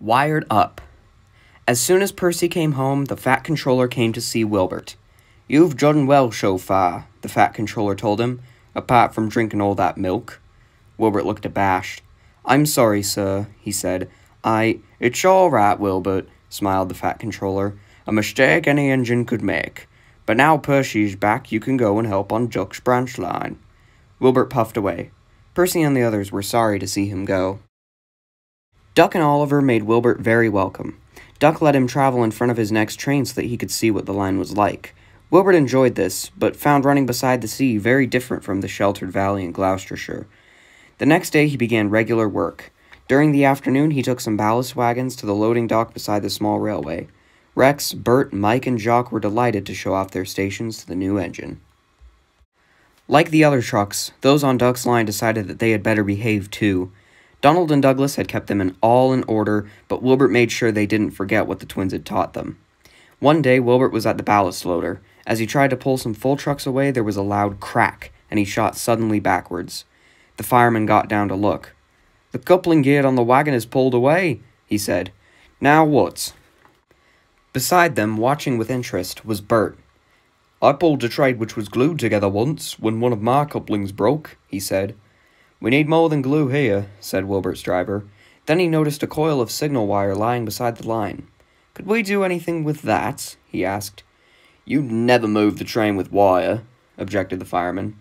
Wired up. As soon as Percy came home, the Fat Controller came to see Wilbert. "You've done well so far," the Fat Controller told him, "apart from drinking all that milk." Wilbert looked abashed. "I'm sorry, sir," he said. It's all right, Wilbert," smiled the Fat Controller. "A mistake any engine could make. But now Percy's back, you can go and help on Duck's branch line." Wilbert puffed away. Percy and the others were sorry to see him go. Duck and Oliver made Wilbert very welcome. Duck let him travel in front of his next train so that he could see what the line was like. Wilbert enjoyed this, but found running beside the sea very different from the sheltered valley in Gloucestershire. The next day he began regular work. During the afternoon he took some ballast wagons to the loading dock beside the small railway. Rex, Bert, Mike, and Jock were delighted to show off their stations to the new engine. Like the other trucks, those on Duck's line decided that they had better behave too. Donald and Douglas had kept them all in order, but Wilbert made sure they didn't forget what the twins had taught them. One day, Wilbert was at the ballast loader. As he tried to pull some full trucks away, there was a loud crack, and he shot suddenly backwards. The fireman got down to look. "The coupling gear on the wagon is pulled away," he said. "Now what?" Beside them, watching with interest, was Bert. "I pulled a train which was glued together once, when one of my couplings broke," he said. "We need more than glue here," said Wilbert's driver. Then he noticed a coil of signal wire lying beside the line. "Could we do anything with that?" he asked. "You'd never move the train with wire," objected the fireman.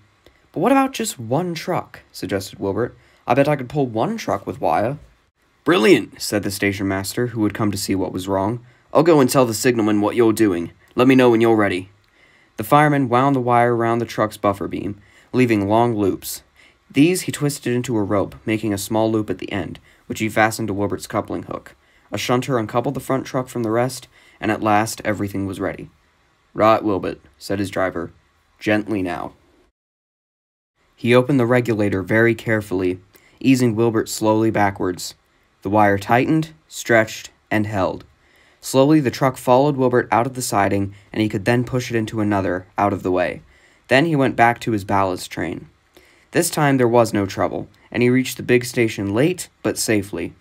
"But what about just one truck?" suggested Wilbert. "I bet I could pull one truck with wire." "Brilliant," said the station master, who had come to see what was wrong. "I'll go and tell the signalman what you're doing. Let me know when you're ready." The fireman wound the wire around the truck's buffer beam, leaving long loops. These he twisted into a rope, making a small loop at the end, which he fastened to Wilbert's coupling hook. A shunter uncoupled the front truck from the rest, and at last everything was ready. "Right, Wilbert," said his driver. "Gently now." He opened the regulator very carefully, easing Wilbert slowly backwards. The wire tightened, stretched, and held. Slowly the truck followed Wilbert out of the siding, and he could then push it into another, out of the way. Then he went back to his ballast train. This time there was no trouble, and he reached the big station late, but safely.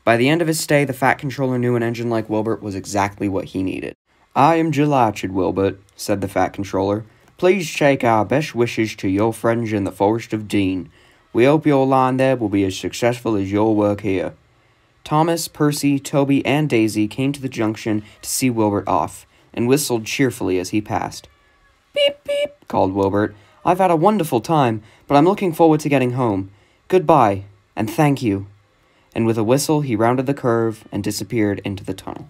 By the end of his stay, the Fat Controller knew an engine like Wilbert was exactly what he needed. "I am delighted, Wilbert," said the Fat Controller. "Please take our best wishes to your friends in the Forest of Dean. We hope your line there will be as successful as your work here." Thomas, Percy, Toby, and Daisy came to the junction to see Wilbert off, and whistled cheerfully as he passed. "Beep, beep," called Wilbert. "I've had a wonderful time, but I'm looking forward to getting home. Goodbye, and thank you." And with a whistle, he rounded the curve and disappeared into the tunnel.